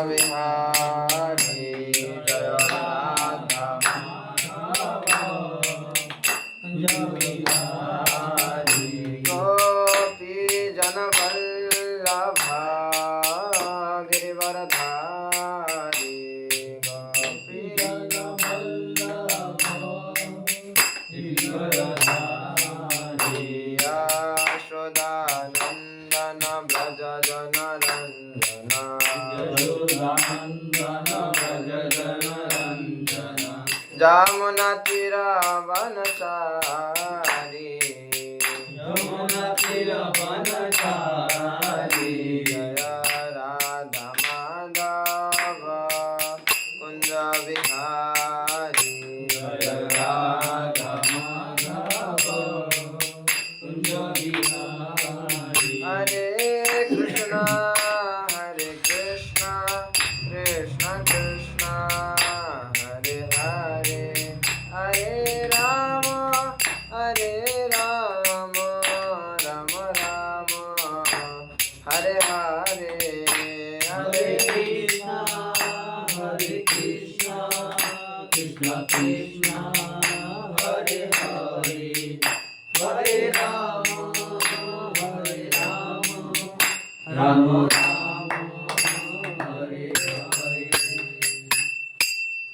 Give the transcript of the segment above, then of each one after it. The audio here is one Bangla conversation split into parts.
विहारी जय राधा विहारी गोपी जन वल्लभा गिरिवरधारी गोपी जन वल्लभा गिरिवरधारी यशोदानंदन व्रज जनरंजन जामुनातिरवनचारी जय राधा माधव कुंज विहारी जय राधा माधव कुंज विहारी हरे कृष्णा कृष्ण कृष्ण हरे हरे हरे राम राम राम हरे हरे हरे कृष्णा कृष्ण कृष्ण हरे हरे हरे राम राम हरे हरे।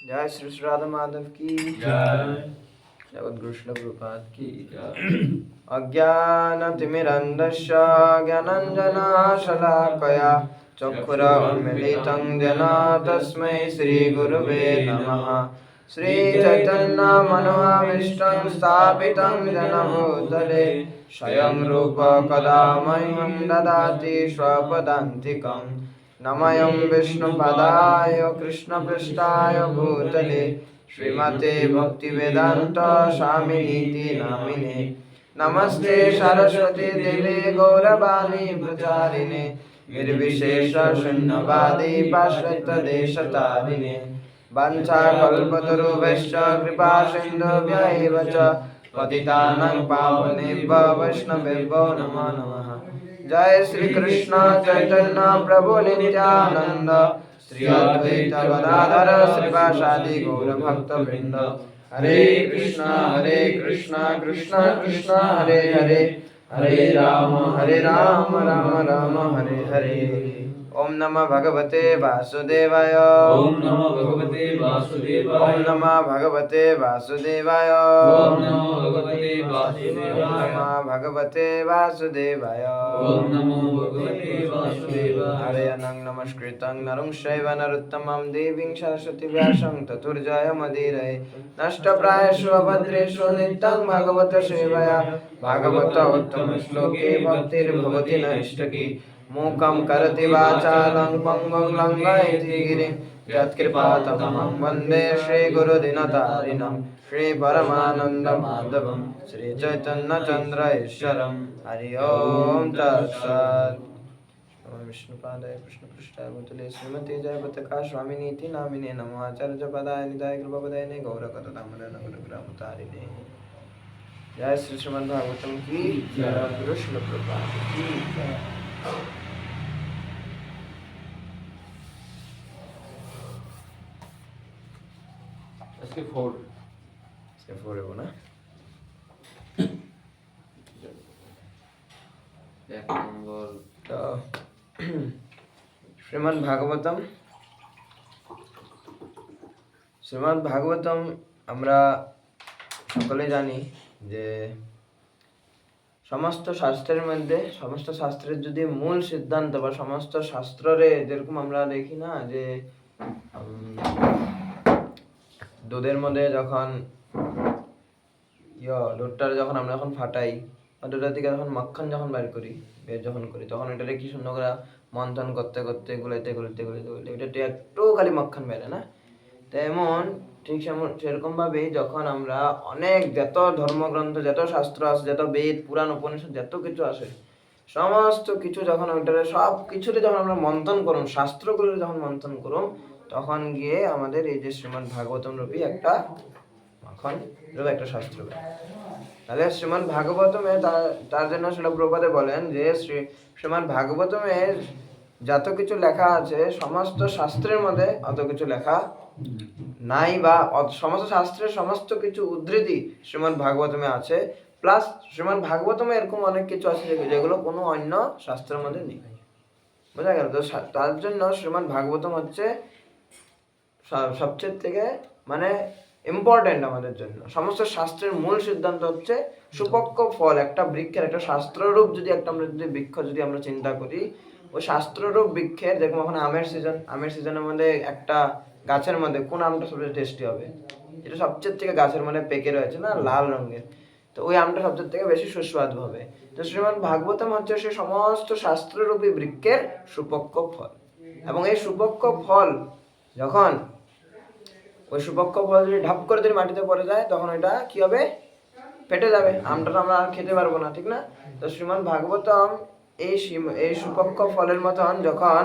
जय श्री राधा माधव की जय। जगद्गुरु श्रील प्रभुपाद की जय। अज्ञानतिमिरन्धस्य ज्ञानाञ्जनशलाकया चक्षुरुन्मीलितं येन तस्मै श्रीगुरवे नमः। श्रीचैतन्यमनोभीष्टं स्थापितं येन भूतले स्वयं रूप कदा मह्यं ददाति स्वपदान्तिकं। नमोऽयं विष्णुपदाय कृष्णपृष्ठाय भूतले श्रीमते भक्तिवेदांत स्वामिनीति नामिने। नमस्ते सरस्वती देवे गौरवाणी प्रचारिणे निर्विशेष शून्यवादी पाश्चात्यदेशतारिणे। वाञ्छाकल्पतरुभ्यश्च कृपा सिन्धुभ्यैव च पतितानां पावनेभ्यो वैष्णवेभ्यो नमो नमः। जय श्री कृष्ण चैतन्य प्रभु नित्यानंद श्री अद्वैत गदाधर श्रीवासादि गौरभक्तवृंद। हरे कृष्ण कृष्ण कृष्ण हरे हरे हरे राम राम राम हरे हरे। ओम नमः भगवते वासुदेवाय ओम नमः भगवते वासुदेवाय ओम नमः भगवते वासुदेवाय ओम नमः भगवते वासुदेवाय ओम नमः भगवते वासुदेवाय ओम नमः भगवते वासुदेवाय। हरे अनंग नमस्कृतं नरं चैव नरोत्तमं देवीं सरस्वतीं व्यासं ततो जयमुदीरये। नष्टप्रायेषु अभद्रेषु नित्यं भगवत सेवया भागवत उत्तम श्लोके भक्तिर्भवति नैष्ठिकी। मूकं करोति वाचालं पङ्गुं लङ्घयति गिरिं यत्कृपातमहं वन्दे श्रीगुरुदीनतारिणं श्रीपरमानन्दमाधवं श्रीचैतन्यचन्द्र ईश्वरं। हरि ओं तत्सत्। विष्णुपादाय कृष्णपृष्ठाय भूतले श्रीमते जयपताका स्वामिनीति नामिने। नमो आचार्यपदाय निधाय कृपापदाय गौरकथामृताय नगरग्रामतारिणे। जय श्री श्रीमद्भागवतम की जय। गुरु श्रील प्रभुपाद की जय। इसके फोर है वो ना। एक नंबर तो শ্রীমদ্ ভাগবতম আমরা সকলে জানি যে সমস্ত শাস্ত্রের মধ্যে সমস্ত শাস্ত্রের যদি মূল সিদ্ধান্ত বা সমস্ত শাস্ত্রে যেরকম আমরা দেখি না যে দুধের মধ্যে যখন দুধটার যখন আমরা যখন ফাটাই বা দুধের থেকে যখন মাখন যখন বের যখন করি তখন এটাকে কি সুন্দর করে মন্থন করতে করতে গুলাইতে এটা একটু খালি মাখন বেরে না। তেমন ঠিক সেরকম ভাবে যখন আমরা অনেক যত ধর্মগ্রন্থ যত শাস্ত্র আছে যত বেদ পুরাণ উপনিষদ যত কিছু আছে সমস্ত কিছু যখন ওইটারে সব কিছুতে যখন আমরা মন্থন করুম শাস্ত্রগুলো যখন মন্থন করুম তখন গিয়ে আমাদের এই যে শ্রীমদ্ ভাগবতম রূপী একটা মাখন রূপে একটা শাস্ত্র। তাহলে শ্রীমদ্ ভাগবতমে তার জন্য শিল প্রভুপাদ বলেন যে শ্রীমদ্ ভাগবতমের যত কিছু লেখা আছে সমস্ত শাস্ত্রের মধ্যে অত কিছু লেখা নাই, বা সমস্ত শাস্ত্রের সমস্ত কিছু উদ্ধৃতি শ্রীমদ্ ভাগবতমে আছে, প্লাস শ্রীমদ্ ভাগবতমে এরকম অনেক কিছু আছে যেগুলো কোনো অন্য শাস্ত্রের মধ্যে নেই। বোঝা গেল? তো তার জন্য শ্রীমদ্ ভাগবতম হচ্ছে সবচেয়ে থেকে মানে ইম্পর্টেন্ট আমাদের জন্য। সমস্ত শাস্ত্রের মূল সিদ্ধান্ত হচ্ছে সুপক্ষ ফল। একটা বৃক্ষের একটা শাস্ত্ররূপ যদি আমরা যদি বৃক্ষ যদি আমরা চিন্তা করি, ওই শাস্ত্ররূপ বৃক্ষের, দেখুন এখন আমের সিজনের মধ্যে একটা গাছের মধ্যে কোন আমটা সবচেয়ে টেস্টি হবে? এটা সবচেয়ে থেকে গাছের মধ্যে পেকে রয়েছে না, লাল রঙের, তো ওই আমটা সবচেয়ে থেকে বেশি সুস্বাদু হবে। তো শ্রীমদ্ ভাগবতম হচ্ছে সেই সমস্ত শাস্ত্ররূপী বৃক্ষের সুপক্ষ ফল। এবং এই সুপক্ষ ফল যখন ওই সুপক্ষ ফল যদি ঢাপ করে যদি মাটিতে পড়ে যায়, তখন ওইটা কি হবে? পেটে যাবে, আমটা আমরা আর খেতে পারবো না, ঠিক না? তো শ্রীমদ্ ভাগবতম এই সুপক্ষ ফলের মতন যখন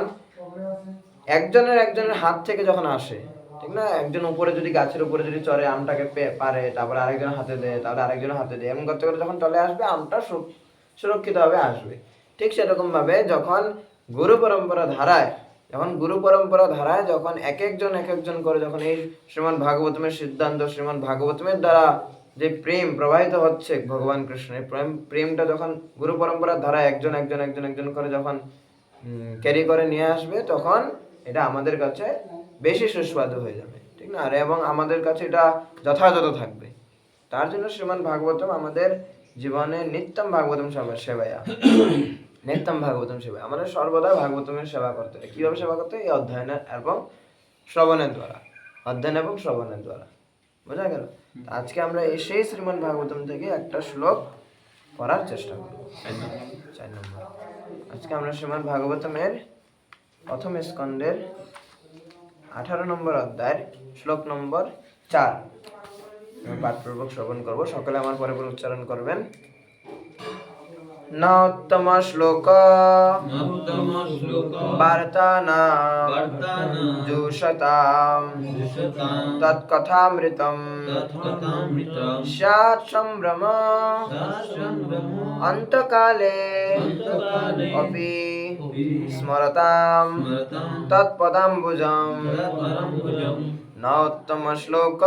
একজনের হাত থেকে যখন আসে, ঠিক না? একজন উপরে যদি গাছের উপরে যদি চড়ে আমটাকে পারে, তারপরে আরেকজন হাতে দেয়, তাহলে আরেকজনের হাতে দেয়, এমন করতে করে যখন চলে আসবে আমটা সুরক্ষিত ভাবে আসবে। ঠিক সেরকম ভাবে যখন গুরু পরম্পরা ধারায় যখন এক একজন করে যখন এই শ্রীমদ্ ভাগবতমের সিদ্ধান্ত, শ্রীমদ্ ভাগবতমের দ্বারা যে প্রেম প্রবাহিত হচ্ছে ভগবান কৃষ্ণের প্রেমটা যখন গুরু পরম্পরার ধারা একজন করে যখন ক্যারি করে নিয়ে আসবে, তখন এটা আমাদের কাছে বেশি সুস্বাদু হয়ে যাবে, ঠিক না? আর এবং আমাদের কাছে এটা যথাযথ থাকবে। তার জন্য শ্রীমদ্ ভাগবতম আমাদের জীবনে নিত্যম ভাগবতম সেবায়া নিত্যম ভাগবতম সেবা, আমাদের সর্বদা ভাগবতমের সেবা করতে হবে। কিভাবে সেবা করতে হবে? এই অধ্যয়ন এবং শ্রবণের দ্বারা। বোঝা গেল? আজকে আমরা সেই শ্রীমদ্ ভাগবতম থেকে একটা শ্লোক পড়ার চেষ্টা করব। 4 নম্বর। আজকে আমরা শ্রীমদ্ ভাগবতমের প্রথম স্কন্ধের 18 নম্বর অধ্যায়ের শ্লোক নম্বর 4 পাঠপূর্বক শ্রবণ করব। সকলে আমার পরে পরে উচ্চারণ করবেন। নৌত্তম শ্লোক বার্তানাম জুষতাম তৎকথামৃতম স্যাৎ সম্ভ্রম অন্তকালে অপি স্মরতাম তৎপদাম্বুজম। নৌত্তম শ্লোক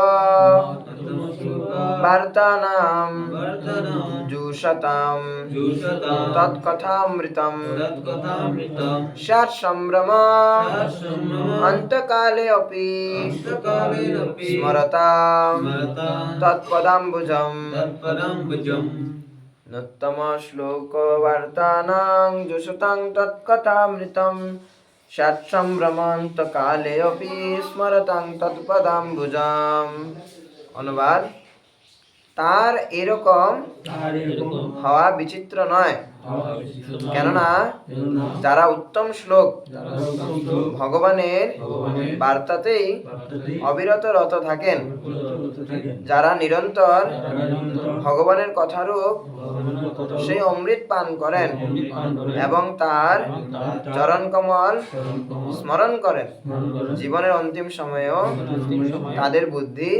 বার্তানাম জুষতাম তৎকথামৃতম স্যাৎ সম্ভ্রম অন্তকালে অপি স্মরতাম তৎপদাম্বুজম। নৌত্তম শ্লোক বার্তানাং জুষতাং তৎকথামৃতম স্যাৎ সম্ভ্রম অন্তকালে অপি স্মরতাং তৎপদাম্বুজম। অনুবাদ: তার এরকম হওয়া বিচিত্র নয়, কেননা যারা উত্তম শ্লোক ভগবানের বার্তাতেই অবিরত রত থাকেন, যারা নিরন্তর ভগবানের কথারূপ সেই অমৃত পান করেন এবং তার চরণ কমল স্মরণ করেন, জীবনের অন্তিম সময়েও তাদের বুদ্ধি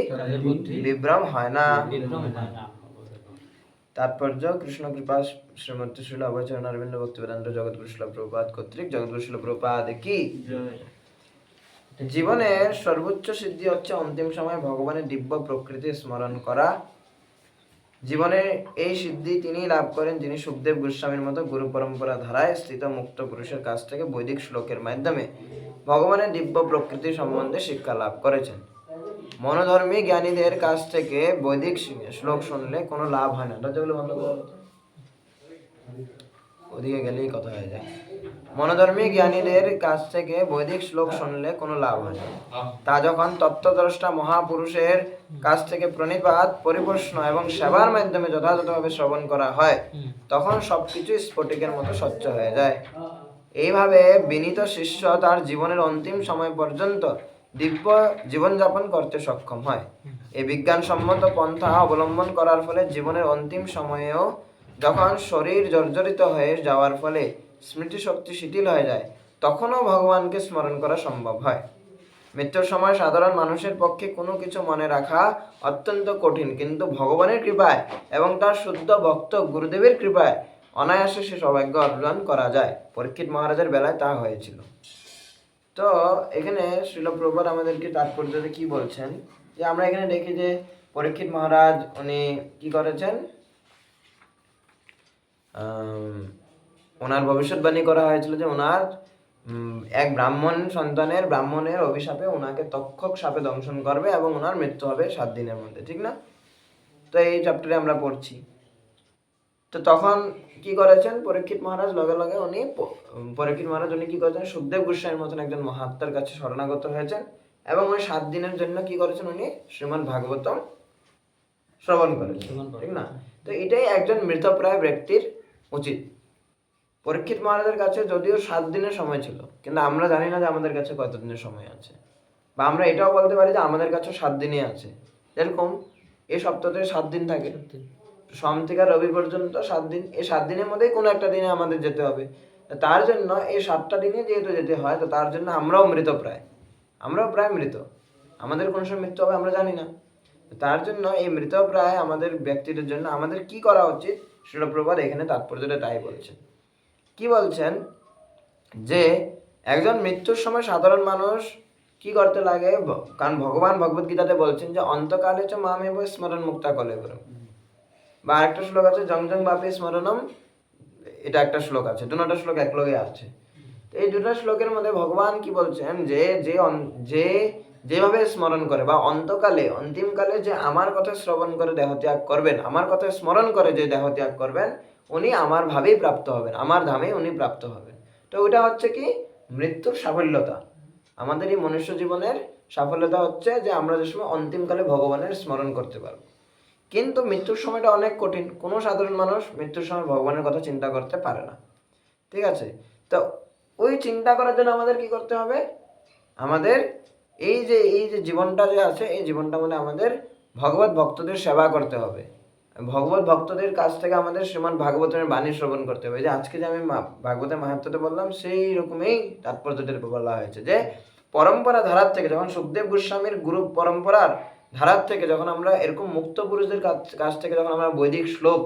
বিভ্রম হয় না। তাৎপর্য: কৃষ্ণ কৃপা শ্রীমতী শ্রীল অবচরণ অরবিন্দ ভক্তিবেদান্ত জগৎগুরু শিল প্রভুপাদ কর্তৃক জগৎগুরু শিল প্রভুপাদ কি। জীবনের সর্বোচ্চ সিদ্ধি হচ্ছে অন্তিম সময়ে ভগবানের দিব্য প্রকৃতি স্মরণ করা। জীবনে এই সিদ্ধি তিনি লাভ করেন যিনি সুখদেব গোস্বামীর মতো গুরু পরম্পরা ধারায় স্থিত মুক্ত পুরুষের কাছ থেকে বৈদিক শ্লোকের মাধ্যমে ভগবানের দিব্য প্রকৃতি সম্বন্ধে শিক্ষা লাভ করেছেন। মনোধর্মী জ্ঞানীদের কাছ থেকে বৈদিক শ্লোক শুনলে কোনো লাভ হয় না। ওদিকে গেলেই কথা হয়ে যায়। মনোধর্মী জ্ঞানীদের কাছ থেকে বৈদিক শ্লোক শুনলে কোনো লাভ হয় না। তা যখন তত্ত্বদ্রষ্টা মহাপুরুষের কাছ থেকে প্রণিপাত, পরিপ্রশ্ন এবং সেবার মাধ্যমে যথাযথভাবে শ্রবণ করা হয়, তখন সবকিছু স্ফটিকের মতো স্বচ্ছ হয়ে যায়। এইভাবে বিনীত শিষ্য তার জীবনের অন্তিম সময় পর্যন্ত দিব্য জীবনযাপন করতে সক্ষম হয়। এই বিজ্ঞানসম্মত পন্থা অবলম্বন করার ফলে জীবনের অন্তিম সময়েও যখন শরীর জর্জরিত হয়ে যাওয়ার ফলে স্মৃতিশক্তি শিথিল হয়ে যায়, তখনও ভগবানকে স্মরণ করা সম্ভব হয়। মৃত্যুর সময় সাধারণ মানুষের পক্ষে কোনো কিছু মনে রাখা অত্যন্ত কঠিন, কিন্তু ভগবানের কৃপায় এবং তার শুদ্ধ ভক্ত গুরুদেবের কৃপায় অনায়াসে সে সৌভাগ্য অর্জন করা যায়। পরীক্ষিত মহারাজের বেলায় তা হয়েছিল। তো এখানে শ্রীল প্রভুপাদ আমাদেরকে তাৎপর্যতে কি বলছেন, যে আমরা এখানে দেখি যে পরীক্ষিত মহারাজ উনি কি করেছেন, ওনার ভবিষ্যৎবাণী করা হয়েছিল যে ওনার এক ব্রাহ্মণের অভিশাপে ওনাকে তক্ষক সাপে দংশন করবে এবং ওনার মৃত্যু হবে 7 দিনের মধ্যে, ঠিক না? তো এই চ্যাপ্টারে আমরা পড়ছি। তো তখন কি করেছেন পরীক্ষিত মহারাজ, লগে লগে উনি কি করেছেন, সুখদেব গোস্বামীর মতন একজন মহাত্মার কাছে শরণাগত হয়েছেন এবং উনি 7 দিনের জন্য কি করেছেন, উনি শ্রীমদ্ ভাগবতম শ্রবণ করেছেন, ঠিক না? তো এটাই একজন মৃতপ্রায় ব্যক্তির উচিত। পরীক্ষিত মহারাজের কাছে যদিও 7 দিনের সময় ছিল, কিন্তু আমরা জানি না যে আমাদের কাছে কত দিনের সময় আছে, বা আমরা এটাও বলতে পারি যে আমাদের কাছে 7 দিনই আছে। যেরকম এই সপ্তাহে 7 দিন থাকে, সোম থেকে রবি পর্যন্ত 7 দিন, এই 7 দিনের মধ্যেই কোনো একটা দিনে আমাদের যেতে হবে। তার জন্য এই 7টা দিনে যেহেতু যেতে হয়, তো তার জন্য আমরাও প্রায় মৃত, আমাদের কোন সময় মৃত্যু হবে আমরা জানি না। তার জন্য এই মৃতপ্রায় আমাদের ব্যক্তিদের জন্য আমাদের কি করা উচিত, শ্রীল প্রভুপাদ এখানে তাৎপর্যটা তাই বলছেন। কি বলছেন, যে একজন মৃত্যুর সময় সাধারণ মানুষ কি করতে লাগে, কারণ ভগবান ভগবত গীতাতে বলছেন যে অন্তকালে চ মামেব স্মরণ মুক্তা কলেবরম, বা আরেকটা শ্লোক আছে জং জং বাপে স্মরণম, এটা একটা শ্লোক আছে, দুটো শ্লোক এক লগে আছে। তো এই দুটো শ্লোকের মধ্যে ভগবান কি বলছেন, যে যে যেভাবে স্মরণ করে বা অন্তিমকালে যে আমার কথা শ্রবণ করে দেহত্যাগ করবেন, আমার কথা স্মরণ করে যে দেহত্যাগ করবেন, উনি আমার ভাবেই প্রাপ্ত হবেন, আমার ধামে উনি প্রাপ্ত হবেন। তো ওইটা হচ্ছে কি মৃত্যুর সাফল্যতা, আমাদের এই মনুষ্য জীবনের সাফল্যতা হচ্ছে যে আমরা যে সময় অন্তিমকালে ভগবানের স্মরণ করতে পারবো। কিন্তু মৃত্যুর সময়টা অনেক কঠিন, কোনো সাধারণ মানুষ মৃত্যুর সময় ভগবানের কথা চিন্তা করতে পারে না, ঠিক আছে? তো ওই চিন্তা করার জন্য আমাদের কি করতে হবে, আমাদের এই যে জীবনটা যে আছে, এই জীবনটার মধ্যে আমাদের ভগবত ভক্তদের সেবা করতে হবে, ভগবত ভক্তদের কাছ থেকে আমাদের শ্রীমদ্ ভাগবতের বাণী শ্রবণ করতে হবে। যে আজকে যে আমি ভাগবতের মাহাত্ম্যতে বললাম, সেই রকমই তাৎপর্যটা বলা হয়েছে, যে পরম্পরা ধারার থেকে, যখন সুখদেব গোস্বামীর গুরু পরম্পরার ধারার থেকে যখন আমরা এরকম মুক্ত পুরুষদের কাছ থেকে যখন আমরা বৈদিক শ্লোক,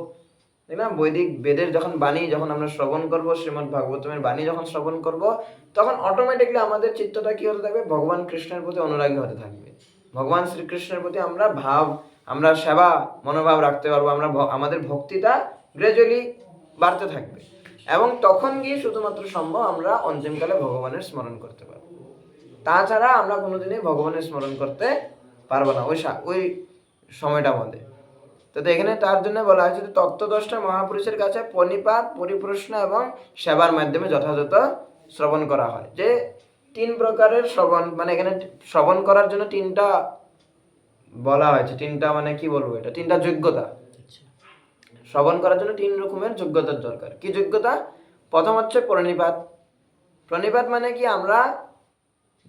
তাই না, বৈদিক বেদের যখন বাণী যখন আমরা শ্রবণ করব, শ্রীমদ্ ভাগবতমের বাণী যখন শ্রবণ করব, তখন অটোমেটিকলি আমাদের চিত্তটা কি হতে থাকবে, ভগবান কৃষ্ণের প্রতি অনুরাগী হতে থাকবে, ভগবান শ্রীকৃষ্ণের প্রতি আমরা সেবা মনোভাব রাখতে পারবো, আমাদের ভক্তিটা গ্রাজুয়ালি বাড়তে থাকবে, এবং তখন গিয়ে শুধুমাত্র সম্ভব আমরা অন্তিমকালে ভগবানের স্মরণ করতে পারবো। তাছাড়া আমরা কোনোদিনই ভগবানের স্মরণ করতে পারবো না ওই সময়টার মধ্যে। তো এখানে তার জন্য বলা হয়েছে যে তত্ত্বদর্শা মহাপুরুষের কাছে পরিপাত, পরিপ্রশ্ন এবং সেবার মাধ্যমে যথাযথ শ্রবণ করা হয়। যে 3 প্রকারের শ্রবণ, মানে এখানে শ্রবণ করার জন্য 3টা বলা হয়েছে, 3টা মানে কি বলবো, এটা 3টা যোগ্যতা। শ্রবণ করার জন্য 3 রকমের যোগ্যতার দরকার। কি যোগ্যতা? প্রথম হচ্ছে প্রণিপাত মানে কি, আমরা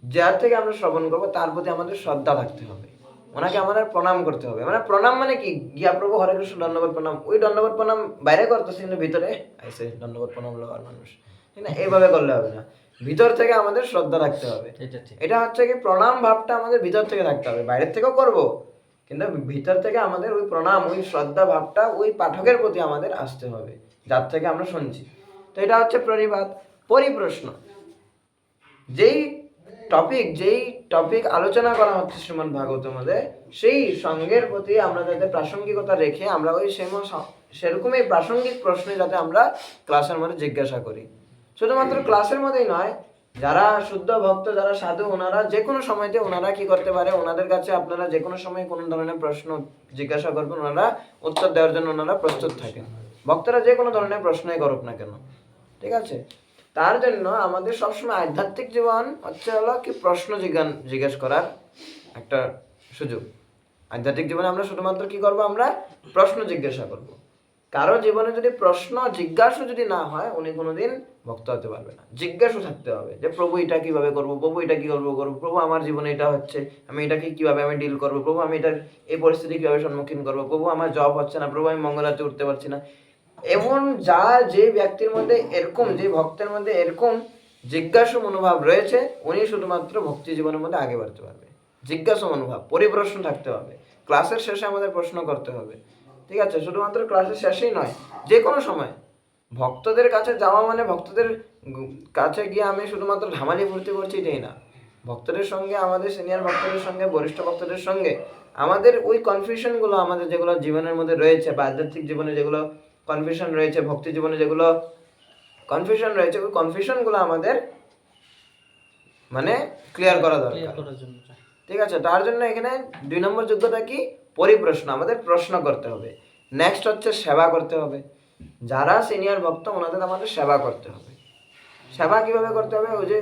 যার থেকে আমরা শ্রবণ করবো তার প্রতি আমাদের শ্রদ্ধা থাকতে হবে, ওনাকে আমাদের প্রণাম করতে হবে। মানে প্রণাম মানে কি, গিয়া প্রভু হরে কৃষ্ণ দণ্ডবত প্রণাম, ওই দণ্ডবত প্রণাম বাইরে করতেছি, কিন্তু ভিতরে আইসে দণ্ডবত প্রণাম লওয়ার মানুষ, ঠিক না? এইভাবে করলে হবে না, ভিতর থেকে আমাদের শ্রদ্ধা রাখতে হবে। এটা হচ্ছে কি প্রণাম ভাবটা আমাদের ভিতর থেকে থাকতে হবে, বাইরের থেকেও করব, কিন্তু ভিতর থেকে আমাদের ওই প্রণাম, ওই শ্রদ্ধা ভাবটা ওই পাঠকের প্রতি আমাদের আসতে হবে, যার থেকে আমরা শুনছি। তো এটা হচ্ছে প্রণিপাত। পরিপ্রশ্ন, যেই টপিক আলোচনা করা হচ্ছে শ্রীমদ্ ভাগবতের মধ্যে, সেই সঙ্গের প্রতি আমরা যাতে প্রাসঙ্গিকতা রেখে আমরা ওই সেরকমই প্রাসঙ্গিক প্রশ্নে যাতে আমরা ক্লাসের মধ্যে জিজ্ঞাসা করি। শুধুমাত্র ক্লাসের মধ্যেই নয়, যারা শুদ্ধ ভক্ত, যারা সাধু, ওনারা যে কোনো সময়তে ওনারা কি করতে পারে, ওনাদের কাছে আপনারা যে কোনো সময় কোনো ধরনের প্রশ্ন জিজ্ঞাসা করবেন, ওনারা উত্তর দেওয়ার জন্য ওনারা প্রস্তুত থাকেন। ভক্তরা যে কোনো ধরনের প্রশ্নই করুক না কেন, ঠিক আছে? তার জন্য আমাদের সবসময় আধ্যাত্মিক জীবন হলো কি প্রশ্ন জিজ্ঞেস করার একটা সুযোগ। আধ্যাত্মিক জীবনে আমরা শুধুমাত্র কি করব, আমরা প্রশ্ন জিজ্ঞাসা করব। কারো জীবনে যদি প্রশ্ন জিজ্ঞাসা যদি না হয়, উনি কোনোদিন ভক্ত হতে পারবে না। জিজ্ঞাসা থাকতে হবে যে প্রভু এটা কিভাবে করবো, প্রভু এটা কি করবো, প্রভু আমার জীবনে এটা হচ্ছে, আমি এটাকে কিভাবে আমি ডিল করবো, প্রভু আমি এটার এই পরিস্থিতি কিভাবে সম্মুখীন করবো, প্রভু আমার জব হচ্ছে না, প্রভু আমি মঙ্গলাতে উঠতে পারছি না। এমন যে ব্যক্তির মধ্যে এরকম, যে ভক্তের মধ্যে এরকম জিজ্ঞাসা মনোভাব রয়েছে, উনি শুধুমাত্র ভক্তি জীবনের মধ্যে আগে বাড়তে পারবে। জিজ্ঞাসা মনোভাব, পরিপ্রশ্ন থাকতে হবে। ক্লাসের শেষে আমাদের প্রশ্ন করতে হবে, ঠিক আছে? শুধুমাত্র ক্লাসের শেষেই নয়, যে কোনো সময় ভক্তদের কাছে যাওয়া মানে ভক্তদের কাছে গিয়ে আমি শুধুমাত্র ঢামালি ভর্তি করছি এটাই না। ভক্তদের সঙ্গে, আমাদের সিনিয়র ভক্তদের সঙ্গে, বরিষ্ঠ ভক্তদের সঙ্গে আমাদের ওই কনফিউশনগুলো আমাদের যেগুলো জীবনের মধ্যে রয়েছে বা আধ্যাত্মিক জীবনে যেগুলো কনফিউশন রয়েছে, ভক্তি জীবনে যেগুলো কনফিউশন রয়েছে, ওই কনফিউশনগুলো আমাদের মানে ক্লিয়ার করা দরকার। ঠিক আছে, তার জন্য এখানে 2 নম্বর যোগ্যতা কি? পরিপ্রশ্ন, আমাদের প্রশ্ন করতে হবে। নেক্সট হচ্ছে সেবা করতে হবে। যারা সিনিয়র ভক্ত ওনাদের আমাদের সেবা করতে হবে। সেবা কিভাবে করতে হবে? ওই যে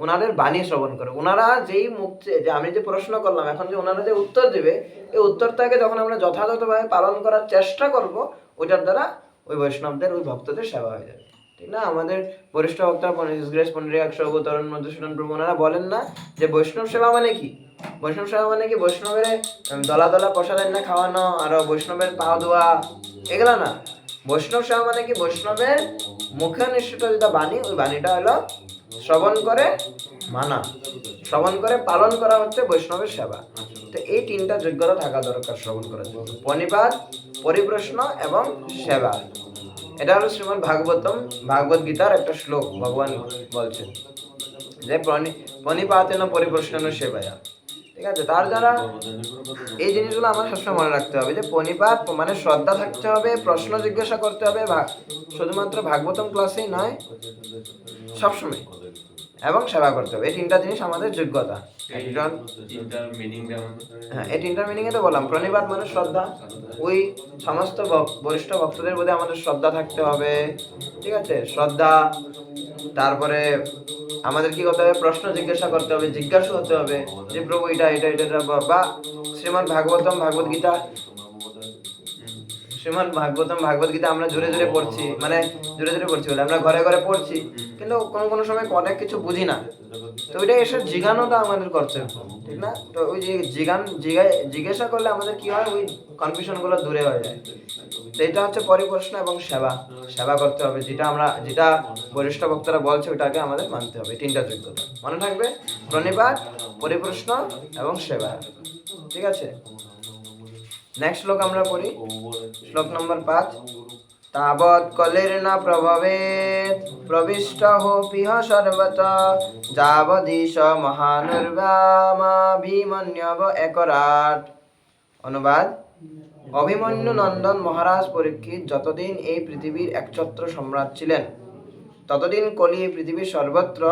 ওনাদের বাণী শ্রবণ করে, ওনারা যেই মুখ যে আমি যে প্রশ্ন করলাম, এখন যে ওনারা যে উত্তর দেবে, এই উত্তরটাকে যখন আমরা যথাযথভাবে পালন করার চেষ্টা করব, ওইটার দ্বারা ওই বৈষ্ণবদের, ওই ভক্তদের সেবা হয়ে যাবে। ঠিক না? আমাদের বরিষ্ঠ ভক্তরা গ্রেস পন্ডিত তরুণ মধুসূদন প্রভু ওনারা বলেন না যে বৈষ্ণব সেবা মানে কি? বৈষ্ণব সেবা মানে কি বৈষ্ণবের দলা দলা প্রসাদ না খাওয়ানো আর বৈষ্ণবের পা ধোয়া, এগুলা না। বৈষ্ণব সেবা মানে কি? বৈষ্ণবের মুখে নিঃসৃত যেটা বাণী, ওই বাণীটা হলো শ্রবণ করে মানা, শ্রবণ করে পালন করা হচ্ছে বৈষ্ণবের সেবা। তো এই 3টা যোগ্যতা থাকা দরকার শ্রবণ করার জন্য: প্রণিপাত, পরিপ্রশ্ন এবং সেবা। এটা হলো শ্রীমদ্ ভাগবত গীতার একটা শ্লোক। ভগবান বলছেন যে প্রণিপাতেন পরিপ্রশ্ন সেবায়া। ঠিক আছে, তার দ্বারা এই জিনিসগুলো আমার সবসময় মনে রাখতে হবে যে প্রণিপাত মানে শ্রদ্ধা থাকতে হবে, প্রশ্ন জিজ্ঞাসা করতে হবে, শুধুমাত্র ভাগবতম ক্লাসেই নয়, সবসময়, এবং সেবা করতে হবে। এই 3টা জিনিস আমাদের যোগ্যতা। একজন হ্যাঁ, এই 3টার মিনিংয়ে তো বললাম। প্রণিপাত মানে শ্রদ্ধা, ওই সমস্ত বরিষ্ঠ ভক্তদের প্রতি আমাদের শ্রদ্ধা থাকতে হবে। ঠিক আছে, শ্রদ্ধা। তারপরে আমাদের কি করতে হবে? প্রশ্ন জিজ্ঞাসা করতে হবে, জিজ্ঞাসা হতে হবে যে প্রভু এটা এটা এটা বা শ্রীমদ্ ভাগবত গীতা আমরা জোরে জোরে পড়ছি, মানে জোরে জোরে পড়ছি বলে আমরা ঘরে ঘরে পড়ছি, কিন্তু কোনো সময় অনেক কিছু বুঝি না। তো ওইটা এসে জিজ্ঞানোটা আমাদের কর্তব্য। ঠিক না? তো ওই যে জিজ্ঞাসা করলে আমাদের কি হয়? ওই কনফিউশন গুলো দূরে হয়ে যায়। তো এটা হচ্ছে পরিপ্রশ্ন এবং সেবা করতে হবে। যেটা বরিষ্ঠ ভক্তরা বলছে ওটাকে আমাদের মানতে হবে। 3টা যোগ্যতা মনে থাকবে: প্রণিপাত, পরিপ্রশ্ন এবং সেবা। ঠিক আছে, নেক্সট শ্লোক আমরা পড়ি। শ্লোক নম্বর 5। তাবৎ কলির্ন প্রভবেৎ প্রবিষ্টঃপিহ সর্বতঃ যাবদীশ মহানুর্বামাভিমন্যব একরাট। অনুবাদ: অভিমন্যু নন্দন মহারাজ পরীক্ষিত যতদিন এই পৃথিবীর একছত্র সম্রাট ছিলেন, ততদিন কলি এই পৃথিবীর সর্বত্র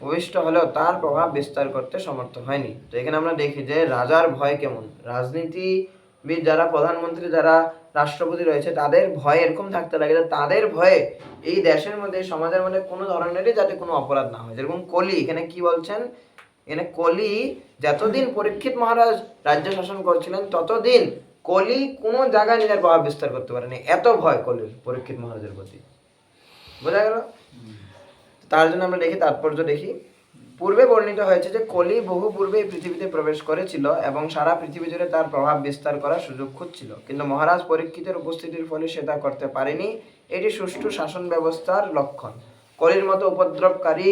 প্রবিষ্ট হলেও তার প্রভাব বিস্তার করতে সমর্থ হয়নি। তো এখানে আমরা দেখি যে রাজার ভয় কেমন। রাজনীতিবিদ যারা, প্রধানমন্ত্রী যারা, রাষ্ট্রপতি রয়েছে, তাদের ভয় এরকম থাকতে লাগে যে তাদের ভয়ে এই দেশের মধ্যে, সমাজের মধ্যে কোনো ধরনেরই যাতে কোনো অপরাধ না হয়। যেরকম কলি, এখানে কি বলছেন? এখানে কলি যতদিন পরীক্ষিত মহারাজ রাজ্য শাসন করছিলেন, ততদিন কলি কোনো জায়গায় নিজের প্রভাব বিস্তার করতে পারেনি। এত ভয় কলির পরীক্ষিত মহারাজের প্রতি। বোঝা গেল? তার জন্য আমরা দেখি, তাৎপর্য দেখি। পূর্বে বর্ণিত হয়েছে যে কলি বহু পূর্বে এই পৃথিবীতে প্রবেশ করেছিল এবং সারা পৃথিবী জুড়ে তার প্রভাব বিস্তার করার সুযোগ খুঁজছিল, কিন্তু মহারাজ পরীক্ষিতের উপস্থিতির ফলে সে তা করতে পারেনি। এটি সুষ্ঠু শাসন ব্যবস্থার লক্ষণ। কলির মতো উপদ্রবকারী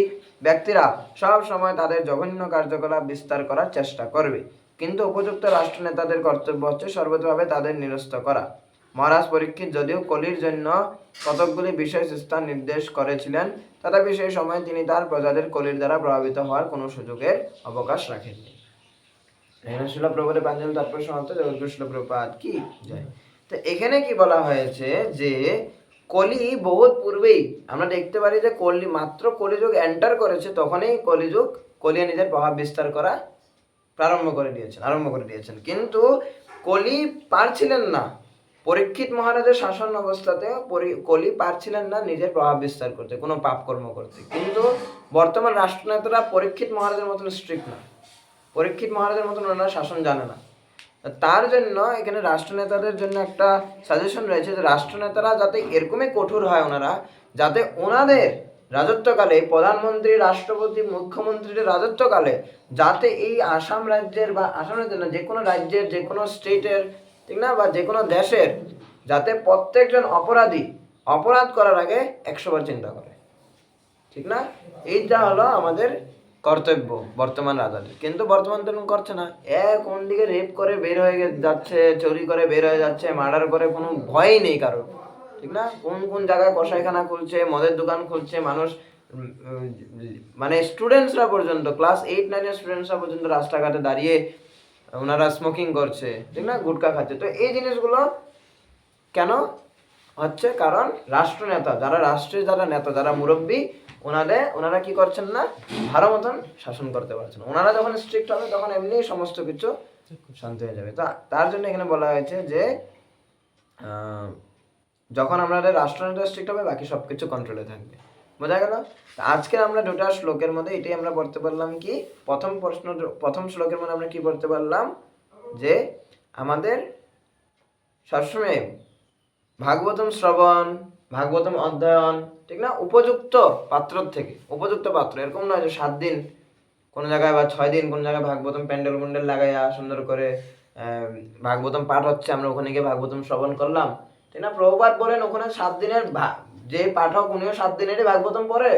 ব্যক্তিরা সব সময় তাদের জঘন্য কার্যকলাপ বিস্তার করার চেষ্টা করবে, কিন্তু উপযুক্ত রাষ্ট্রনেতাদের কর্তব্য হচ্ছে সর্বতভাবে তাদের নিরস্ত করা। মহারাজ পরীক্ষিত যদিও কলির জন্য কতকগুলি বিশেষ স্থান নির্দেশ করেছিলেন, তথাপি সেই সময় তিনি তার প্রজাদের কলির দ্বারা প্রভাবিত হওয়ার কোনো সুযোগের অবকাশ রাখেননি। শিল প্রভুদের পাঞ্জাবি তাৎপর্য সমাপ্ত। জগৎগুরু প্রভুপাদ কি জয়। তো এখানে কি বলা হয়েছে যে কলি বহুত পূর্বেই আমরা দেখতে পারি যে মাত্র কলিযুগ এন্টার করেছে, তখনই কলি নিজের প্রভাব বিস্তার করা আরম্ভ করে দিয়েছেন। কিন্তু কলি পারছিলেন না, পরীক্ষিত মহারাজের শাসন অবস্থাতে কলি পারছিলেন না নিজের প্রভাব বিস্তার করতে, কোনো পাপ কর্ম করতে। কিন্তু বর্তমান রাষ্ট্রনেতারা পরীক্ষিত মহারাজের মতন স্ট্রিক্ট না, পরীক্ষিত মহারাজের মতন ওনারা শাসন জানে না। তার জন্য এখানে রাষ্ট্রনেতাদের জন্য একটা সাজেশন রয়েছে যে রাষ্ট্রনেতারা যাতে এরকমই কঠোর হয়, ওনারা যাতে ওনাদের রাজত্বকালে, প্রধানমন্ত্রী, রাষ্ট্রপতি, মুখ্যমন্ত্রীর রাজত্বকালে যাতে এই আসাম রাজ্যের বা আসাম রাজ্যের না, যে কোনো রাজ্যের, যে কোনো স্টেটের, ঠিক না, বা যে কোনো দেশের, যাতে প্রত্যেকজন অপরাধী অপরাধ করার আগে 100 বার চিন্তা করে। ঠিক না? এইটা হলো আমাদের কর্তব্য বর্তমান রাজাদের। কিন্তু বর্তমান তেমন করছে না। কোন দিকে রেপ করে বের হয়ে যাচ্ছে, চুরি করে বের হয়ে যাচ্ছে, মার্ডার করে, কোনো ভয়ই নেই কারোর। ঠিক না? কোন কোন জায়গায় কসাইখানা খুলছে, মদের দোকান খুলছে, মানুষ মানে স্টুডেন্টসরা পর্যন্ত ক্লাস 8-9 স্টুডেন্টসরা পর্যন্ত রাস্তাঘাটে দাঁড়িয়ে ওনারা স্মোকিং করছে, ঠিক না, গুটখা খাচ্ছে। তো এই জিনিসগুলো কেন হচ্ছে? কারণ রাষ্ট্রনেতা, যারা রাষ্ট্রের যারা নেতা, যারা মুরব্বী, ওনারা কি করছেন না, ভালো মতন শাসন করতে পারছেন। ওনারা যখন স্ট্রিক্ট হবে তখন এমনি সমস্ত কিছু শান্ত হয়ে যাবে। তো তার জন্য এখানে বলা হয়েছে যে যখন আমাদের রাষ্ট্রনেতা স্ট্রিক্ট হবে বাকি সব কিছু কন্ট্রোলে থাকবে। বোঝা গেল? আজকে আমরা দুটা শ্লোকের মধ্যে এটাই আমরা পড়তে পারলাম কি, প্রথম শ্লোকের মধ্যে আমরা কি পড়তে পারলাম যে আমাদের সবসময় ভাগবতম শ্রবণ, ভাগবতম অধ্যয়ন, ঠিক না, উপযুক্ত পাত্র থেকে, উপযুক্ত পাত্র, এরকম নয় যে 7 দিন কোনো জায়গায় বা 6 দিন কোনো জায়গায় ভাগবতম প্যান্ডেল মুন্ডেল লাগাইয়া সুন্দর করে ভাগবতম পাঠ হচ্ছে, আমরা ওখানে গিয়ে ভাগবতম শ্রবণ করলাম, ঠিক না। প্রভুপাদ বলেন ওখানে 7 দিনের যে পাঠক উনিও 7 দিনেরই ভাগবতম পড়ে,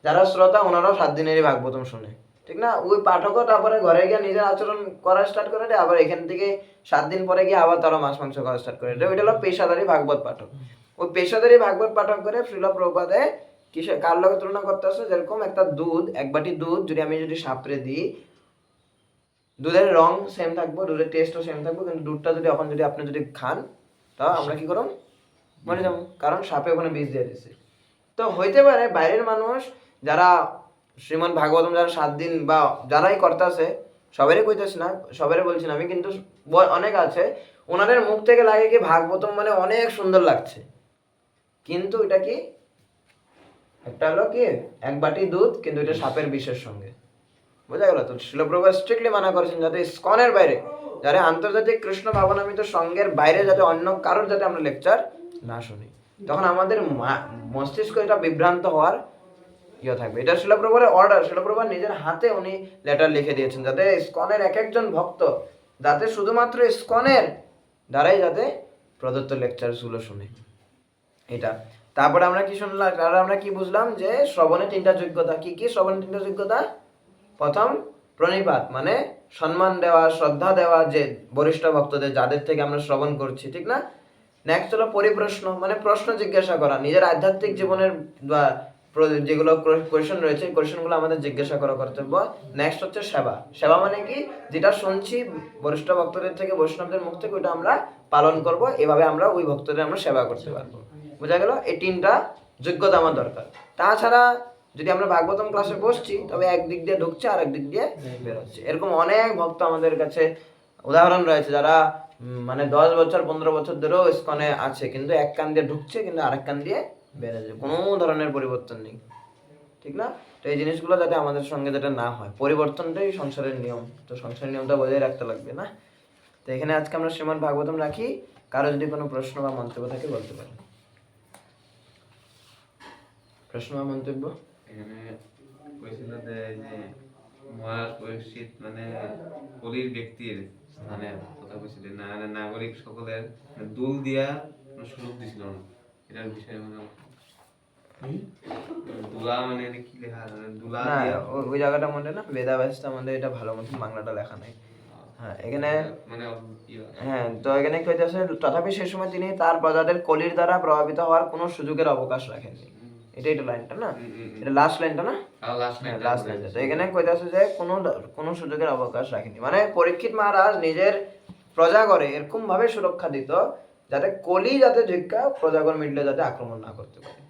যারা শ্রোতা ওনারাও 7 দিনেরই ভাগবতম শুনে, ঠিক না। ওই পাঠকও তারপরে ঘরে গিয়ে নিজের আচরণ করা স্টার্ট করে দেয়, আবার এখান থেকে 7 দিন পরে গিয়ে আবার তারা মাছ মাংস খাওয়া স্টার্ট করে দেয়। ওইটা হলো পেশাদারি ভাগবত পাঠক। ওই পেশাদারি ভাগবত পাঠক করে শ্রীল প্রভুপাদে কিসে কার লগে তুলনা করতে আসছে, যেরকম একটা দুধ, 1 বাটি দুধ যদি সাপড়ে দিই, দুধের রং সেম থাকবো, দুধের টেস্টও সেম থাকবো, কিন্তু দুধটা যদি আপনি যদি খান, তা আমরা কি করব, মরে যাবো, কারণ সাপে ওখানে বিষ দিয়ে দিচ্ছে। তো হইতে পারে বাইরের মানুষ যারা শ্রীমদ্ ভাগবতম যারা 7 দিন বা যারাই করতেছে, সবারই কইতেছি না, সবারই বলছি না আমি, কিন্তু অনেক আছে ওনাদের মুখ থেকে লাগে কি ভাগবতম মানে অনেক সুন্দর লাগছে, কিন্তু এটা কি একটা হলো কি 1 বাটি দুধ, কিন্তু এটা সাপের বিষের সঙ্গে। বোঝা গেল? তো শিল প্রভুপাদ স্ট্রিক্টলি মানা করেছেন যাতে ইসকনের বাইরে, যারা আন্তর্জাতিক কৃষ্ণ ভাবনামিত সংঘের বাইরে যাতে অন্য কারোর যাতে আমরা লেকচার না শুনি, তখন আমাদের মস্তিষ্ক এটা বিভ্রান্ত হওয়ার থাকবে। এটা শিল প্রভুপাদের অর্ডার, শিল প্রভুপাদ নিজের হাতে উনি লেটার লিখে দিয়েছেন যাতে ইসকনের এক একজন ভক্ত যাতে শুধুমাত্র ইসকনের দ্বারাই যাতে প্রদত্ত লেকচারগুলো শুনে। এটা তারপরে আমরা কি শুনলাম, আর আমরা কি বুঝলাম যে শ্রবণে 3টা যোগ্যতা। কি কি শ্রবণের 3টা যোগ্যতা? প্রথম প্রণিপাত, মানে সম্মান দেওয়া, শ্রদ্ধা দেওয়া যে বরিষ্ঠ ভক্তদের, যাদের থেকে আমরা শ্রবণ করছি, ঠিক না। নেক্সট হলো পরিপ্রশ্ন, মানে প্রশ্ন জিজ্ঞাসা করা, নিজের আধ্যাত্মিক জীবনের যেগুলো কোয়েশ্চেন রয়েছে এই কোয়েশ্চেনগুলো আমাদের জিজ্ঞাসা করা কর্তব্য। নেক্সট হচ্ছে সেবা। সেবা মানে কি, যেটা শুনছি বরিষ্ঠ ভক্তদের থেকে, বৈষ্ণবদের মুখ থেকে, ওইটা আমরা পালন করব, এভাবে আমরা ওই ভক্তদের আমরা সেবা করতে পারবো। বোঝা গেল? এই 3টা যোগ্যতা আমার দরকার। তাছাড়া যদি আমরা ভাগবতম ক্লাসে বসছি তবে একদিক দিয়ে ঢুকছে আর একদিক দিয়ে বেরোচ্ছে, এরকম অনেক ভক্ত আমাদের কাছে উদাহরণ রয়েছে যারা মানে 10 বছর 15 বছর ধরেও ইসকনে আছে, কিন্তু এক কান দিয়ে ঢুকছে কিন্তু আরেক কান দিয়ে বেরোচ্ছে, কোনো ধরনের পরিবর্তন নেই, ঠিক না। তো এই জিনিসগুলো যাতে আমাদের সঙ্গে যাতে না হয়, পরিবর্তনটাই সংসারের নিয়ম, তো সংসারের নিয়মটা বজায় রাখতে লাগবে না। তো এখানে আজকে আমরা শ্রীমদ্ ভাগবতম রাখি। কারো যদি কোনো প্রশ্ন বা মন্তব্য থাকে বলতে পারেন। প্রশ্ন বা মন্তব্য? এখানে কইছিল যে মহারাজ পরীক্ষিত মানে কলির ব্যক্তির স্থানে কথা কইছিল না, নাগরিক সকলের দুল দিয়া কোনো সুযোগ দিছিল না, এটার বিষয়ে মানে দুলা মানে কি লেখা আছে, দুলা না, দিয়া ওই জায়গাটা মনে না, বেদাব্যস্ত আমাদের এটা ভালো মতো বাংলাটা লেখা নাই। হ্যাঁ এখানে মানে হ্যাঁ, তো এখানে কি হইতেছে, তথাপি সে সময় তিনি তার প্রজাদের কলির দ্বারা প্রভাবিত হওয়ার কোনো সুযোগের অবকাশ রাখেননি। এটাই তো লাইনটা না, এটা লাস্ট লাইনটা না, লাস্ট লাইনটা। তো এখানে কইতাছে যে কোনো সুযোগের অবকাশ রাখেনি, মানে পরীক্ষিত মহারাজ নিজের প্রজাগণে এরকম ভাবে সুরক্ষা দিত যাতে কলি যাতে ঢুকা প্রজাগণ মিললে যাতে আক্রমণ না করতে পারে।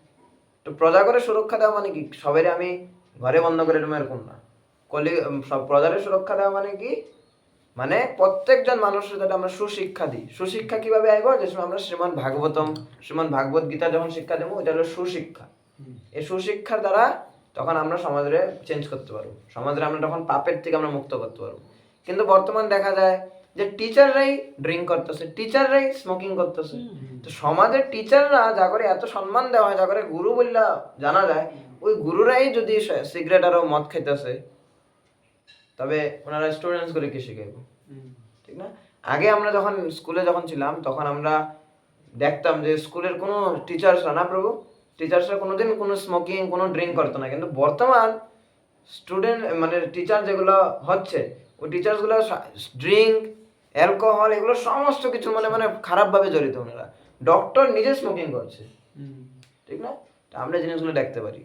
তো প্রজাগণের সুরক্ষা দেওয়া মানে কি সবাই আমি ঘরে বন্ধ করে দেবো এরকম না। কলি সব প্রজাদের সুরক্ষা দেওয়া মানে কি, মানে প্রত্যেকজন মানুষের যাতে আমরা সুশিক্ষা দিই। সুশিক্ষা কিভাবে আইব, যে সময় আমরা শ্রীমদ্ ভাগবত গীতা যখন শিক্ষা দেবো, এটা হলো সুশিক্ষা। এই সুশিক্ষার দ্বারা তখন আমরা সমাজে চেঞ্জ করতে পারবো, সমাজে আমরা তখন পাপের থেকে আমরা মুক্ত করতে পারবো। কিন্তু বর্তমান দেখা যায় যে টিচাররাই ড্রিঙ্ক করতেছে, টিচাররাই স্মোকিং করতেছে। তো সমাজের টিচাররা যা করে এত সম্মান দেওয়া হয়, যা করে গুরু বললা জানা যায়, ওই গুরুরাই যদি সিগারেট আরো মদ খাইতেছে, তবে ওনারা স্টুডেন্টস করে কি শিখাইব, ঠিক না। আগে আমরা যখন স্কুলে যখন ছিলাম তখন আমরা দেখতাম যে স্কুলের কোনো টিচার্সরা না প্রভু, টিচার্সরা কোনোদিন কোনো স্মোকিং কোনো ড্রিঙ্ক করতো না। কিন্তু বর্তমান স্টুডেন্ট মানে টিচার যেগুলো হচ্ছে, ওই টিচার্সগুলো ড্রিঙ্ক, অ্যালকোহল, এগুলো সমস্ত কিছু মানে খারাপভাবে জড়িত। ওনারা ডক্টর নিজে স্মোকিং করছে, ঠিক না? তো আমরা জিনিসগুলো দেখতে পারি,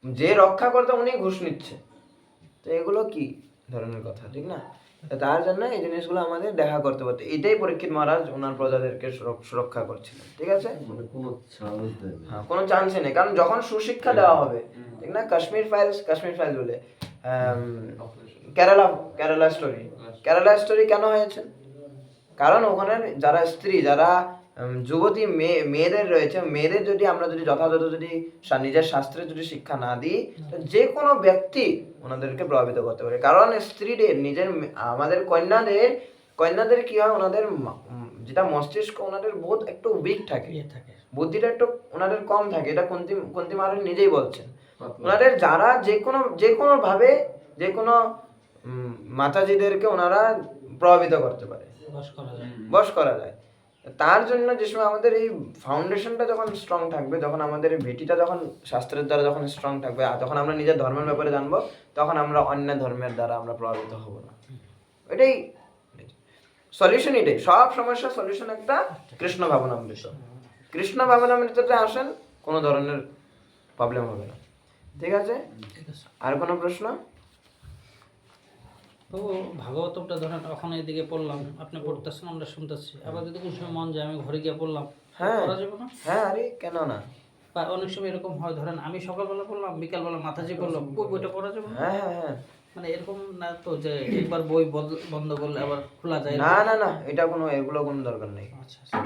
যে রক্ষা করতে উনি ঘুষ নিচ্ছে, তো এগুলো কি ধরনের কথা, ঠিক না? তো তার জন্য এই জিনিসগুলো আমাদের দেখা করতে পারতো। এটাই পরীক্ষিত মহারাজ ওনার প্রজাদেরকে সুরক্ষা করছিলেন, ঠিক আছে? মানে কোনো চান্স দেয় না। হ্যাঁ, কোনো চান্সই নেই, কারণ যখন সুশিক্ষা দেওয়া হবে, ঠিক না? কাশ্মীর ফাইলস বলে কেরালা স্টোরি কেন হয়েছে? কারণ ওখানে যারা স্ত্রী, যারা যুবতী মেয়েদের রয়েছে, মেয়েদের যদি আমরা যদি যথাযথ যদি নিজের শাস্ত্রে যদি শিক্ষা না দিই, তো যে কোনো ব্যক্তি ওনাদেরকে প্রভাবিত করতে পারে। কারণ স্ত্রীদের নিজের আমাদের কন্যাদের কি হয়, ওনাদের যেটা মস্তিষ্ক, ওনাদের বহুত একটু উইক থাকে, বুদ্ধিটা একটু ওনাদের কম থাকে। এটা কুন্তী মহারানী নিজেই বলছেন। ওনাদের যারা যে কোনো ভাবে যে কোনো মাতাজিদেরকে ওনারা প্রভাবিত করতে পারে, বশ করা যায়। তার জন্য যে সময় আমাদের এই ফাউন্ডেশনটা যখন স্ট্রং থাকবে, যখন আমাদের এই ভিটিটা যখন শাস্ত্রের দ্বারা যখন স্ট্রং থাকবে, আর যখন আমরা নিজের ধর্মের ব্যাপারে জানবো, তখন আমরা অন্য ধর্মের দ্বারা আমরা প্রভাবিত হব না। এটাই সলিউশন, এটাই সব সমস্যার সলিউশন একটা কৃষ্ণ ভাবনামৃত। কৃষ্ণ ভাবনামৃততে আসেন, কোনো ধরনের প্রবলেম হবে না, ঠিক আছে? আর কোনো প্রশ্ন? তো ভাগবতমটা ধরেন এখন এদিকে পড়লাম, আপনি পড়তেছেন, আমরা শুনতেছি, আবার যদি কোনো সময় মন যায় আমি ঘরে গিয়ে পড়লাম, হ্যাঁ করা যাবে না? হ্যাঁ, আরে কেন না? বা অনেক সময় এরকম হয়, ধরেন আমি সকালবেলা পড়লাম, বিকালবেলা মাথাজি পড়লাম, ওই বইটা পড়া যাবে না? হ্যাঁ হ্যাঁ হ্যাঁ, মানে এরকম না তো যে একবার বই বন্ধ করলে আবার খোলা যায় না না না, এগুলো কোনো দরকার নেই। আচ্ছা আচ্ছা।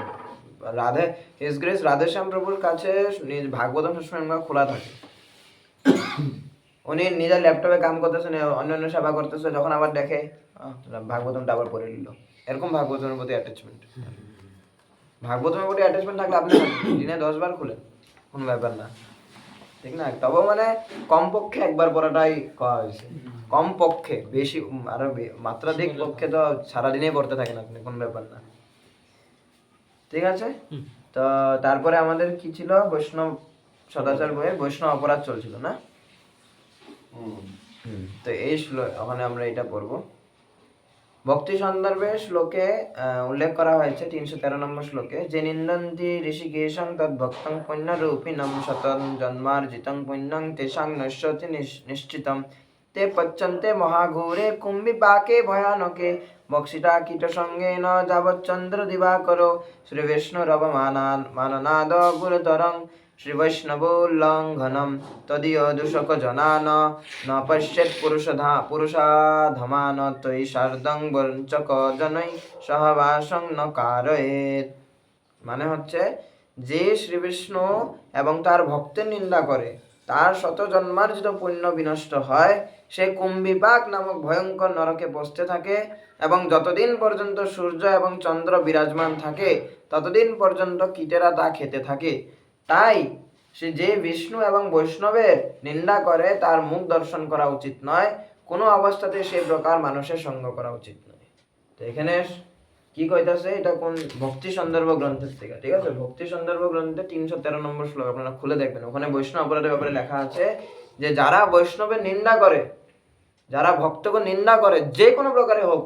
হিজ গ্রেস রাধেশ্যাম প্রভুর কাছে ভাগবতম সবসময় খোলা থাকে। উনি নিজের ল্যাপটপে কাম করতেছেন, অন্যান্য সেবা করতেছে, যখন আবার দেখে ভাগবতমটা আবার পড়ে নিল। এরকম ভাগবতমের প্রতি অ্যাটাচমেন্ট থাকলে আপনি দিনে 10 বার খুলেন, কোনো ব্যাপার না, ঠিক না? তবে মানে কমপক্ষে একবার পড়াটাই করা হয়েছে, কমপক্ষে। বেশি আরো মাত্রাধিক পক্ষে তো সারাদিনেই পড়তে থাকেন আপনি, কোনো ব্যাপার না, ঠিক আছে? তো তারপরে আমাদের কি ছিল, বৈষ্ণব সদাচার বইয়ে বৈষ্ণব অপরাধ চলছিল না? তো এই ওখানে আমরা এটা পড়বো। ভক্তি সন্দর্ভে শ্লোকে উল্লেখ করা হয়েছে 313 নম্বর শ্লোকে, যে নিন্দন্তি ঋষিকেশং তদ্ভক্তং পুণ্যরূপিণং শতং জন্মার্জিতং পুণ্যং তেষাং নশ্যতি নিশ্চিতম তে পচ্যন্তে মহাঘোরে কুম্ভিপাকে ভয়ানকে বক্সিতা কীটসঙ্গেন যাবচ্চন্দ্র দিবাকরো শ্রী বিষ্ণুরবমাননাদ গুরুতরং শ্রী বৈষ্ণবোল্লঙ্ঘনম তদীয় দূষক জনান ন পশ্যেৎ পুরুষাধমান তৈ শার্দং বঞ্চক জনৈ সহবাসং ন কারয়েৎ। মানে হচ্ছে, যে শ্রী বিষ্ণু এবং তার ভক্তের নিন্দা করে তার শত জন্মার্জিত পুণ্য বিনষ্ট হয়, সে কুম্ভিপাক নামক ভয়ঙ্কর নরকে বসতে থাকে, এবং যতদিন পর্যন্ত সূর্য এবং চন্দ্র বিরাজমান থাকে ততদিন পর্যন্ত কীটেরা তা খেতে থাকে। তাই সে যে বিষ্ণু এবং বৈষ্ণবের নিন্দা করে তার মুখ দর্শন করা উচিত নয়, কোনো অবস্থাতে সেই প্রকার মানুষের সঙ্গ করা উচিত নয়। তো এখানে কি কইতাছে, এটা কোন ভক্তি সন্দর্ভ গ্রন্থের থেকে, ঠিক আছে? ভক্তি সন্দর্ভ গ্রন্থে 313 নম্বর শ্লোক আপনারা খুলে দেখবেন, ওখানে বৈষ্ণব অপরাধের ব্যাপারে লেখা আছে যে যারা বৈষ্ণবের নিন্দা করে, যারা ভক্তকে নিন্দা করে, যে কোনো প্রকারে হোক,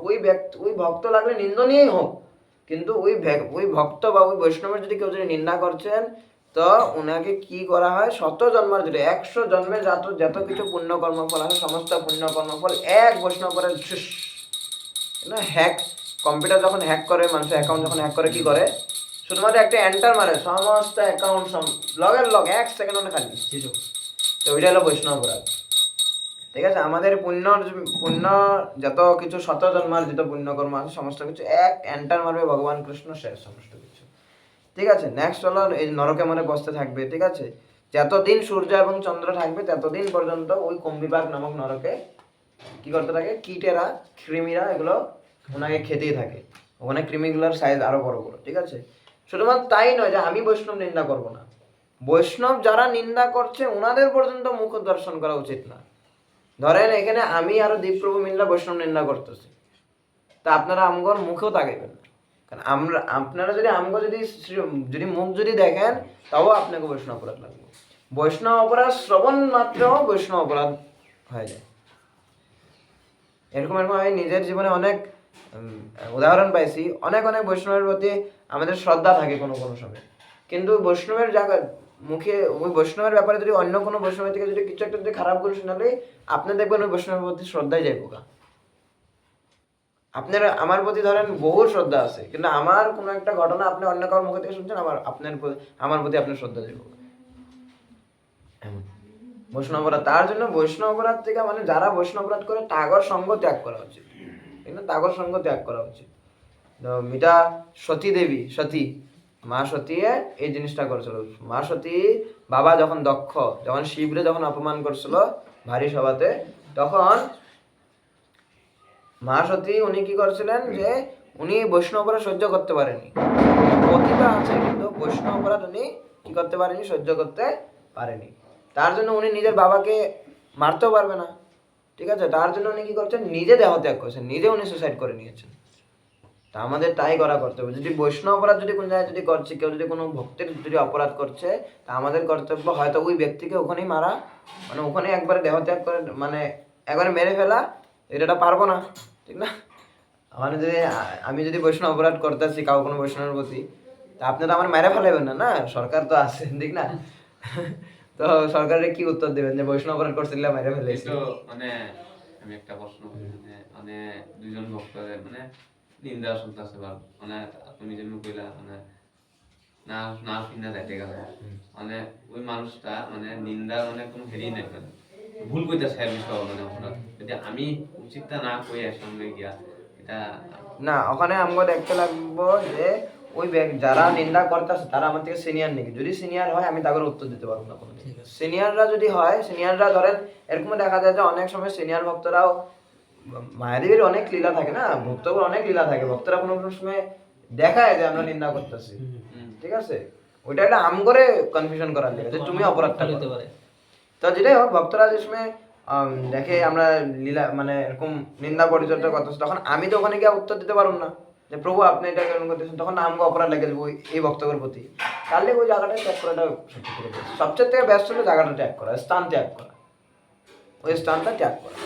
ওই ভক্ত লাগলে নিন্দনীয়ই হোক, কিন্তু ওই ভক্ত বা ওই বৈষ্ণবের যদি কেউ যদি নিন্দা করছেন, তো ওনাকে কি করা হয়, 100 জন্মের যদি 100 জন্মের যত কিছু পুণ্য কর্মফল আছে, সমস্ত পুণ্য কর্মফল এক বৈষ্ণব করে না। কম্পিউটার যখন হ্যাক করে, মানুষের অ্যাকাউন্ট যখন হ্যাক করে, কি করে, শুধুমাত্র একটা এন্টার মারে, সমস্ত অ্যাকাউন্ট লগের 1 সেকেন্ড খালি জিরো। তো ওইটা হলো বৈষ্ণব অপরাধ, ঠিক আছে? আমাদের পুণ্য যত কিছু 100 জন্মার্জিত পুণ্যকর্ম আছে, সমস্ত কিছু এক এন্টার মারবে ভগবান কৃষ্ণ, শেষ সমস্ত কিছু, ঠিক আছে? নেক্সট হলো এই নরকে মনে বসতে থাকবে, ঠিক আছে? যতদিন সূর্য এবং চন্দ্র থাকবে ততদিন পর্যন্ত ওই কুম্ভিপাক নামক নরকে কি করতে থাকে, কীটেরা, কৃমিরা, এগুলো ওনাকে খেতেই থাকে। ওখানে কৃমিগুলোর সাইজ আরো বড় বড়, ঠিক আছে? শুধুমাত্র তাই নয় যে আমি বৈষ্ণব নিন্দা করব না, বৈষ্ণব যারা নিন্দা করছে ওনাদের পর্যন্ত মুখ দর্শন করা উচিত না। ধরেন এখানে আমি আর দীপপ্রভু মিল্লা বৈষ্ণব নিন্দা করতেছি, তা আপনারা আমগর মুখেও তাকাইবেন না, কারণ আপনারা যদি আমগো যদি মুখ যদি দেখেন, তাও আপনাকে বৈষ্ণব অপরাধ লাগবে। বৈষ্ণব অপরাধ শ্রবণ মাত্র বৈষ্ণব অপরাধ হয়ে যায়। এরকম আমি নিজের জীবনে অনেক উদাহরণ পাইছি। অনেক বৈষ্ণবের প্রতি আমাদের শ্রদ্ধা থাকে কোনো সময়, কিন্তু বৈষ্ণবের জায়গা মুখে ওই বৈষ্ণবের ব্যাপারে যদি অন্য কোনো বৈষ্ণবের থেকে যদি কিছু একটা যদি খারাপ করে শোনালে আপনি দেখবেন ওই বৈষ্ণবের প্রতি শ্রদ্ধাই যাইব গা। আপনার আমার প্রতি ধরেন বহু শ্রদ্ধা আছে, কিন্তু আমার কোনো একটা ঘটনা আপনি অন্য কারোর মুখ থেকে শুনছেন, আমার প্রতি আপনার শ্রদ্ধা যাইব এমন বৈষ্ণব অপরাধ। তার জন্য বৈষ্ণব অপরাধ থেকে মানে যারা বৈষ্ণব অপরাধ করে তাগর সঙ্গ ত্যাগ করা উচিত, ঠিক না? তাগর সঙ্গ ত্যাগ করা উচিত। তো মিটা সতী দেবী, সতী মা সতী এই জিনিসটা করছিল। মা সতী বাবা যখন দক্ষ, যখন শিবরে যখন অপমান করছিল ভারী সভাতে, তখন মা সতী উনি কি করছিলেন যে উনি বৈষ্ণব অপরাধ সহ্য করতে পারেনি। পতিতা আছে কিন্তু বৈষ্ণব অপরাধ উনি কি করতে পারেনি, সহ্য করতে পারেনি। তার জন্য উনি নিজের বাবাকে মারতেও পারবে না, ঠিক আছে? তার জন্য উনি কি করছেন, নিজে দেহ ত্যাগ করছেন, নিজে উনি সুসাইড করে নিয়েছেন। তা আমাদের তাই করা কর্তব্য। যদি বৈষ্ণব অপরাধ যদি কোনো জায়গায় যদি করছে, কেউ যদি কোনো ভক্তের যদি অপরাধ করছে, তা আমাদের কর্তব্য হয়তো ওই ব্যক্তিকে ওখানেই মারা, মানে ওখানে একবারে দেহ ত্যাগ করে, মানে একবারে মেরে ফেলা, এটা পারবো না, ঠিক না? মানে যদি আমি যদি বৈষ্ণব অপরাধ করতেছি কাউ কোনো বৈষ্ণবের প্রতি, তা আপনি তো আমার মেরে ফেলাবেন না, না? সরকার তো আছে, ঠিক না? তো সরকারের কি উত্তর দেবেন যে বৈষ্ণব অপরাধ করছিল মেরে ফেলেছি? তো মানে আমি একটা প্রশ্ন করি, মানে দুইজন ভক্তের মানে নিন্দা শুনতেছে বা মানে তুমি যেমন কইলা মানে না না শুনে যাইতে গেল, মানে ওই মানুষটা মানে নিন্দা মানে কোনো হেরি নাই ফেলে ভুল কইতাছে আর বিষয় মানে অপরাধ যদি আমি উচিতটা না কই সামনে গিয়া এটা না, ওখানে আমরা দেখতে লাগবো যে ওই যারা নিন্দা করতেছে তারা আমার থেকে সিনিয়র নাকি। যদি সিনিয়র হয় আমি তাদের উত্তর দিতে পারবো না কোনো। সিনিয়ররা যদি হয়, সিনিয়ররা ধরেন এরকম দেখা যায় যে অনেক সময় সিনিয়র ভক্তরাও, মায়াদেবীর অনেক লীলা থাকে না, ভক্তদের অনেক লীলা থাকে, ভক্তরা কোনো কোনো সময় দেখায় যে আমরা নিন্দা করতেছি, ঠিক আছে? ওইটা একটা আম করে কনফিউশন করার লেগে যে তুমি অপরাধটা হতে করো। পারে। তো যেটাই হোক, ভক্তরা যে সময় দেখে আমরা লীলা মানে এরকম নিন্দা পরিচর্যা করতেছি, তখন আমি তো ওখানে গিয়ে উত্তর দিতে পারবো না যে প্রভু আপনি এটা কেন করতেছেন, তখন আমাকে অপরাধ লেগে যাবো এই বক্তব্যের প্রতি। তাহলে ওই জায়গাটা ত্যাগ করাটা সবচেয়ে থেকে ব্যস্ত হলো জায়গাটা ত্যাগ করা, স্থান ত্যাগ করা, ওই স্থানটা ত্যাগ করা।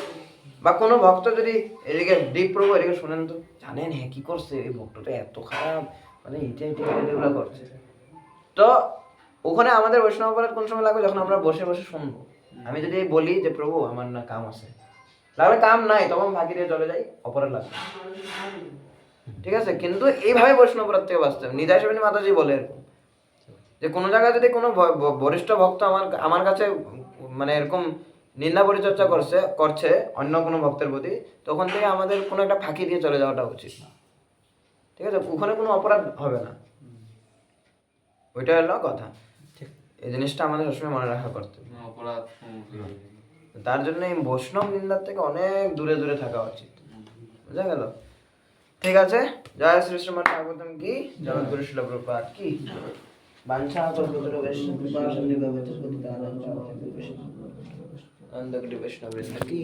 বা কোনো ভক্ত যদি এদিকে দীপ প্রভু এদিকে শুনেন তো জানেন হ্যাঁ কি করছে এই ভক্তটা এত খারাপ, মানে এটা এটা এগুলো করছে, তো ওখানে আমাদের বৈষ্ণব অপরাধ কোন সময় লাগবে, যখন আমরা বসে বসে শুনবো। আমি যদি বলি যে প্রভু আমার না কাম আছে, লাগলে কাম নাই, তখন ফাঁকি দিয়ে চলে যাই, অপরাধ লাগবে, ঠিক আছে? কিন্তু এইভাবে বৈষ্ণব অপরাধ থেকে বাঁচতে হবে। নিতাই সেবনী মাতাজি বলে এরকম যে কোনো জায়গায় যদি কোনো বরিষ্ঠ ভক্ত আমার কাছে মানে এরকম নিন্দা পরিচর্যা করছে অন্য কোনো ভক্তের প্রতি, তখন থেকে আমাদের কোনো একটা ফাঁকি দিয়ে চলে যাওয়াটা উচিত, ঠিক আছে? ওখানে কোনো অপরাধ হবে না, ওইটা হলো কথা। এই জিনিসটা আমাদের সবসময় মনে রাখা কর্তব্য। অপরাধ তার জন্য এই বৈষ্ণব নিন্দার থেকে অনেক দূরে দূরে থাকা উচিত, বুঝা গেল? ঠিক আছে, জয় শ্রী শ্রীমৎ ভাগবতম কি, জগৎগুরু শিল প্রভুপাদ কি, বাঞ্ছা কল্পতরুভ্যশ্চ কৃপা সিন্ধুভ্যেব পতিতানাং পাবনেভ্যো বৈষ্ণবেভ্যো নন্দ কোটি বৈষ্ণব বৃন্দ কি।